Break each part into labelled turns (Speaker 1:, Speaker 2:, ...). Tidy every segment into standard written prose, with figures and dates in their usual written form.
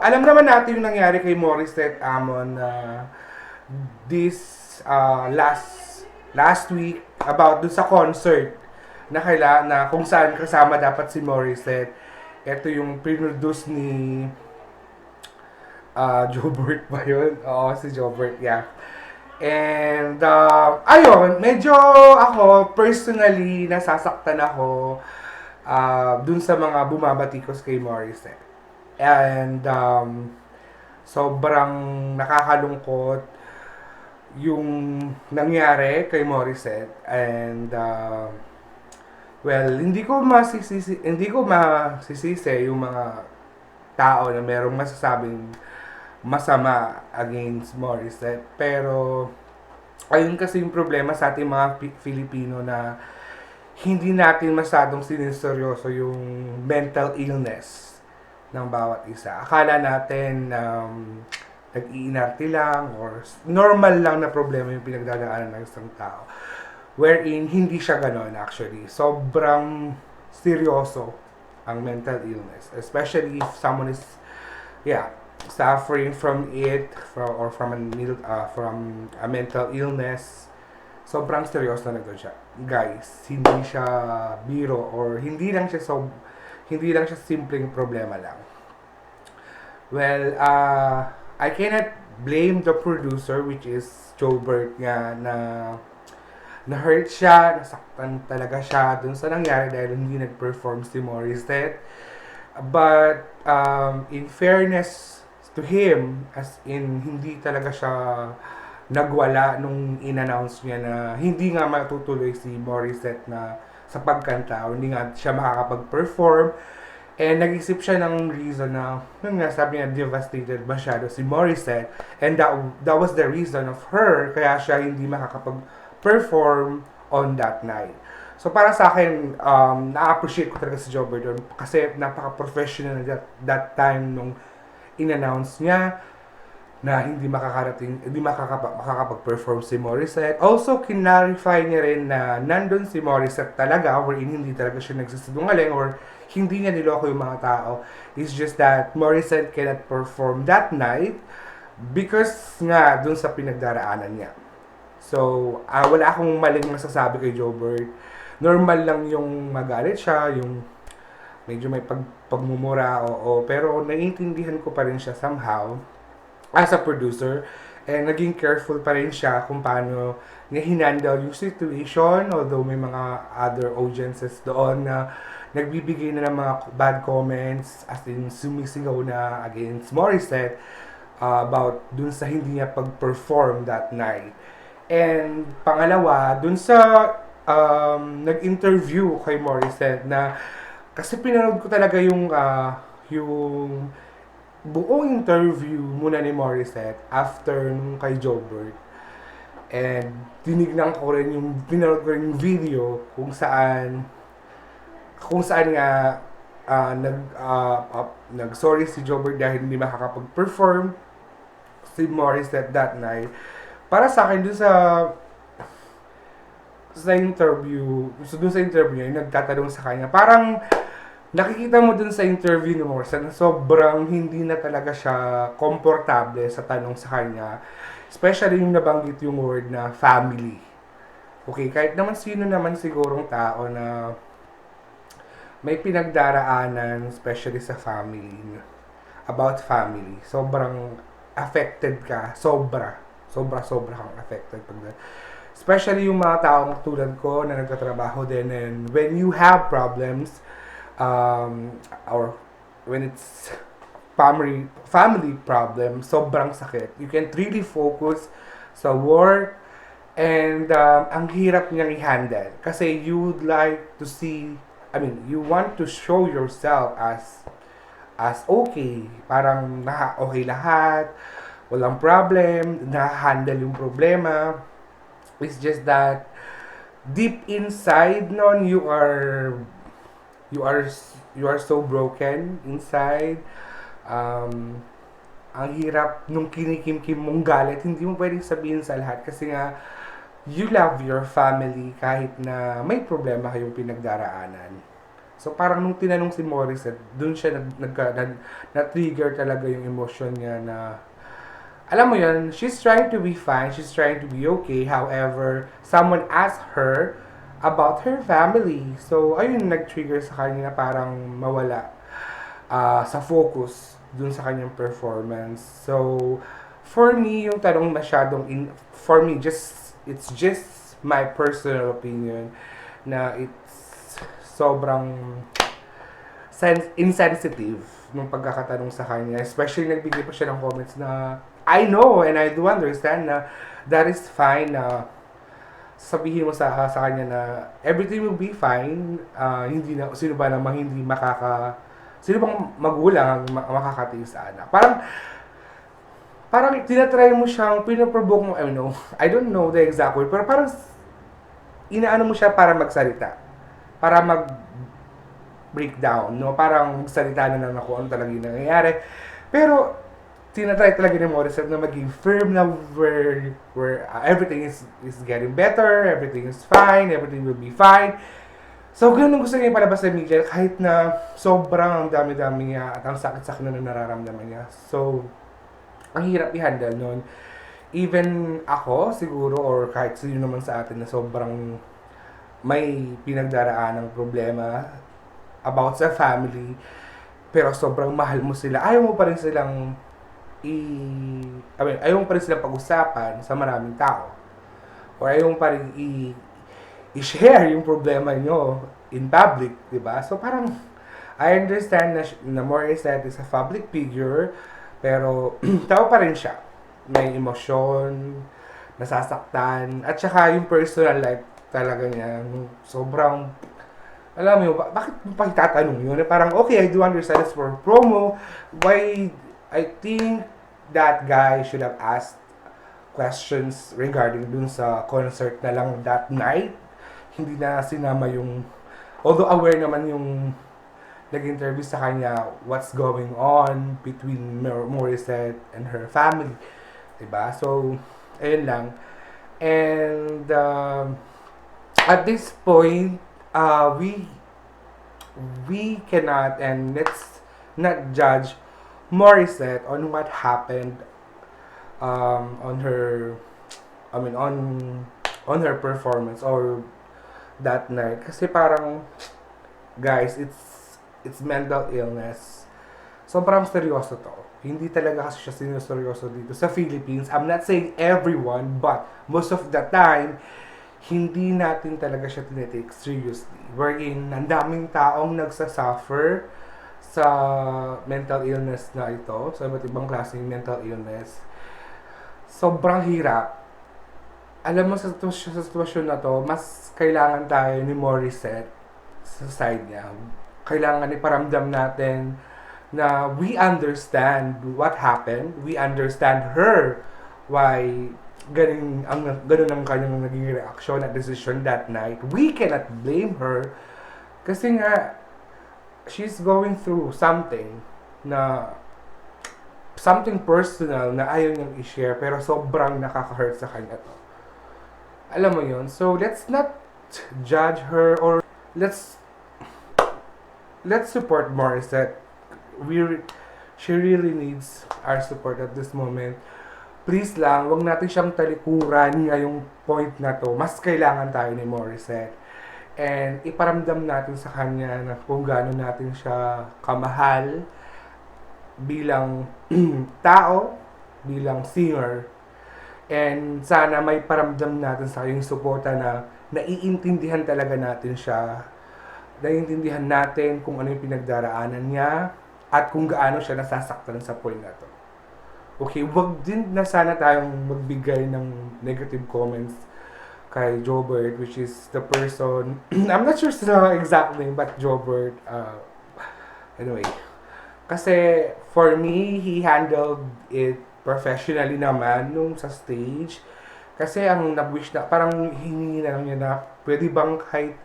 Speaker 1: alam naman natin yung nangyari kay Morisette Amon this last week about dun sa concert na kung saan kasama dapat si Morisette. Ito yung produce ni Jobert ba yun? Oo, si Jobert, yeah. And, ayun, medyo ako, personally, nasasaktan ako dun sa mga bumabatikos kay Morissette. And, sobrang nakakalungkot yung nangyari kay Morissette. And, well, hindi ko masisisi yung mga tao na merong masasabing masama against Morissette. Pero, ayun kasi yung problema sa ating mga Filipino na hindi natin masyadong siniseryoso yung mental illness ng bawat isa. Akala natin nag-iinarte lang or normal lang na problema yung pinagdadaanan ng isang tao. Wherein, hindi siya ganon actually. Sobrang seryoso ang mental illness. Especially if someone is, suffering from it, from a mental illness. Sobrang seryoso na siya. Guys, hindi siya biro or hindi lang siya simpleng problema lang. Well, I cannot blame the producer, which is Jobert nga, na hurt siya, nasaktan talaga siya dun sa nangyari dahil hindi nag-perform si Morisette. But in fairness to him, as in hindi talaga siya nagwala nung in-announce niya na hindi nga matutuloy si Morisette na sa pagkanta o hindi nga siya makakapag-perform. And nag-isip siya ng reason na, yun nga, sabi niya, devastated masyado si Morisette. And that was the reason of her, kaya siya hindi makakapag-perform on that night. So para sa akin, na-appreciate ko talaga si Jobber doon kasi napaka-professional that time nung in-announce niya na hindi makakapag-perform si Morisette. Also, kinarify niya rin na nandun si Morisette talaga, wherein hindi talaga siya nagsisinungaling or hindi niya niloko yung mga tao. It's just that Morisette cannot perform that night because nga dun sa pinagdaraanan niya. So, wala akong maling masasabi kay Jobert. Normal lang yung magalit siya, yung medyo may pagmumura, pero naiintindihan ko pa rin siya somehow as a producer, and naging careful pa rin siya kung paano niya hinandle yung situation, although may mga other audiences doon na nagbibigay na ng mga bad comments, as in sumisigaw na against Morisette about dun sa hindi niya pag-perform that night. And pangalawa, dun sa nag-interview kay Morisette na kasi pinanood ko talaga yung buong interview muna ni Morisette after nung kay Jobert. And pinanood ko rin yung video kung saan nga nag-sorry si Jobert dahil hindi makakapag-perform si Morisette that night. Para sa akin, dun sa interview niya, yung nagtatanong sa kanya, parang nakikita mo dun sa interview ni Morisette na sobrang hindi na talaga siya komportable sa tanong sa kanya. Especially yung nabanggit yung word na family. Okay, kahit naman sino naman sigurong tao na may pinagdaraanan, especially sa family, about family, sobrang affected ka, sobra kang affected pag especially yung mga taong tulad ko na nagtatrabaho din, and when you have problems, or when it's family problem, sobrang sakit. You can't really focus sa work, and ang hirap niyang i-handle kasi you would like to you want to show yourself as okay, parang okay lahat, walang problem, na-handle yung problema. It's just that deep inside nun, you are so broken inside. Ang hirap nung kinikim-kim mong galit, hindi mo pwedeng sabihin sa lahat kasi nga you love your family kahit na may problema kayong pinagdaraanan. So parang nung tinanong si Morissette, dun siya na-trigger talaga yung emotion niya na, alam mo yun, she's trying to be fine, she's trying to be okay. However, someone asked her about her family. So, ayun, nag-trigger sa kanya na parang mawala sa focus dun sa kanyang performance. So, for me, yung tanong masyadong, for me, it's just my personal opinion na it's sobrang insensitive nung pagkakatanong sa kanya. Especially, nagbigay pa siya ng comments na, I know and I do understand na that is fine na sabihin mo sa kanya na everything will be fine. Hindi na, sino ba namang hindi sino bang magulang makakatiis sa anak? Parang tinatry mo siyang, pinaprovoke mo, I don't know the exact word, pero parang inaano mo siya para magsalita. Para breakdown, no? Parang magsalita na lang ako ano talaga yung nangyayari. Pero, tinatry talaga ni Morisette na maging firm na where everything is getting better, everything is fine, everything will be fine. So, ganun gusto niya palabas sa media kahit na sobrang dami-dami niya at ang sakit-sakit na nararamdaman niya. So, ang hirap i-handle nun. Even ako, siguro, or kahit sino naman sa atin na sobrang may pinagdaraan ng problema about sa family, pero sobrang mahal mo sila, ayaw mo pa rin silang ayaw mo pa rin silang pag-usapan sa maraming tao. Or ayaw mo pa rin i-share yung problema nyo in public, di ba? So parang, I understand na Morisette is a public figure, pero tao pa rin siya. May emosyon, nasasaktan, at saka yung personal life talaga niya, sobrang, alam mo, bakit mo pa itatanong yun? Parang, okay, I do understand it's for promo. Why, I think that guy should have asked questions regarding dun sa concert na lang that night. Hindi na sinama yung, although aware naman yung nag-interview sa kanya what's going on between Morisette and her family. Diba? So, ayun lang. And, at this point, we cannot and let's not judge Morisette on what happened on her on her performance or that night kasi parang guys it's mental illness, sobrang seryoso to, hindi talaga kasi siya sinuseryoso dito sa Philippines. I'm not saying everyone, but most of the time hindi natin talaga siya tinitake seriously, wherein ang daming taong nagsasuffer sa mental illness na ito, sa iba't ibang klaseng mental illness. Sobrang hirap. Alam mo, sa sitwasyon na to, mas kailangan tayo ni Morisette sa side niya. Kailangan iparamdam natin na we understand what happened, we understand her, why ganun ang kanyang naging reaction at decision that night. We cannot blame her kasi nga she's going through something personal na ayaw niyang i-share pero sobrang nakaka-hurt sa kanya to. Alam mo yun? So let's not judge her or let's support Morisette. She really needs our support at this moment. Please lang, wag natin siyang talikuran ngayong point na to. Mas kailangan tayo ni Morisette. And iparamdam natin sa kanya na kung gaano natin siya kamahal bilang tao, bilang singer. And sana may paramdam natin sa kanyang suporta na naiintindihan talaga natin siya. Naiintindihan natin kung ano yung pinagdaraanan niya at kung gaano siya nasasaktan sa point na to. Okay, wag din na sana tayong magbigay ng negative comments kay Jobert, which is the person, I'm not sure sa exact name, but Jobert, anyway. Kasi, for me, he handled it professionally naman nung sa stage. Kasi ang nag-wish na, parang hiningi na lang niya na, pwede bang kahit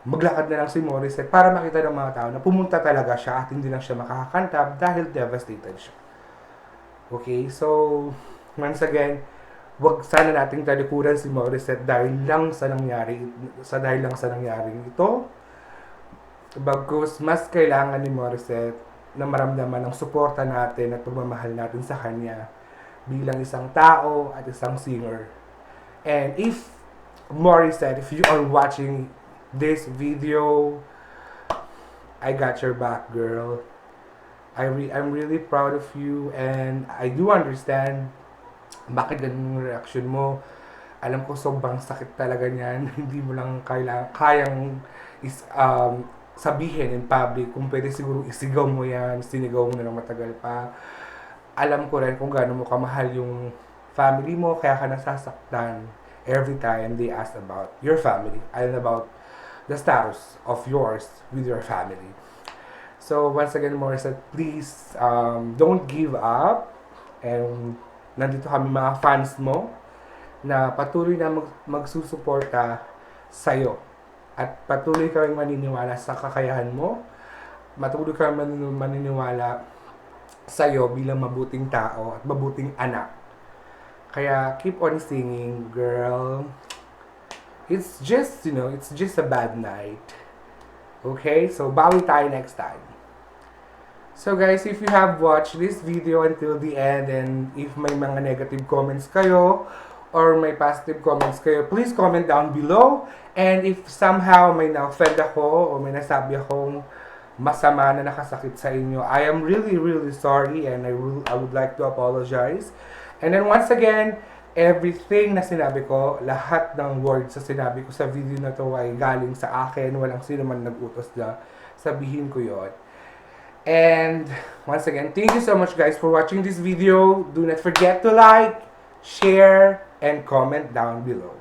Speaker 1: maglakad na lang si Morisette para makita ng mga tao na pumunta talaga siya at hindi lang siya makakakanta dahil devastated siya. Okay, so once again, wag sana nating talikuran si Morisette dahil lang sa nangyari ito. Bagkus mas kailangan ni Morisette na maramdaman ang suporta natin at pagmamahal natin sa kanya bilang isang tao at isang singer. And if Morisette, if you are watching this video, I got your back, girl. I'm really proud of you and I do understand bakit ganun yung reaction mo. Alam ko sobrang sakit talaga niyan. Hindi mo lang kayang sabihin in public. Kung pwede siguro isigaw mo yan, sinigaw mo na ng matagal pa. Alam ko rin kung gaano mo kamahal yung family mo, kaya ka nasasaktan every time they ask about your family and about the status of yours with your family. So once again, Morisette, please don't give up. And nandito kami mga fans mo na patuloy na magsusuporta sa'yo. At patuloy kaming maniniwala sa kakayahan mo. Patuloy kaming maniniwala sa'yo bilang mabuting tao at mabuting anak. Kaya keep on singing, girl. It's just, it's just a bad night. Okay? So bawi tayo next time. So guys, if you have watched this video until the end and if may mga negative comments kayo or may positive comments kayo, please comment down below. And if somehow may na-offend ako o may nasabi akong masama na nakasakit sa inyo, I am really, really sorry and I would like to apologize. And then once again, everything na sinabi ko, lahat ng words sa sinabi ko sa video na to ay galing sa akin. Walang sino man nag-utos na sabihin ko yon. And once again, thank you so much guys for watching this video. Do not forget to like, share, and comment down below.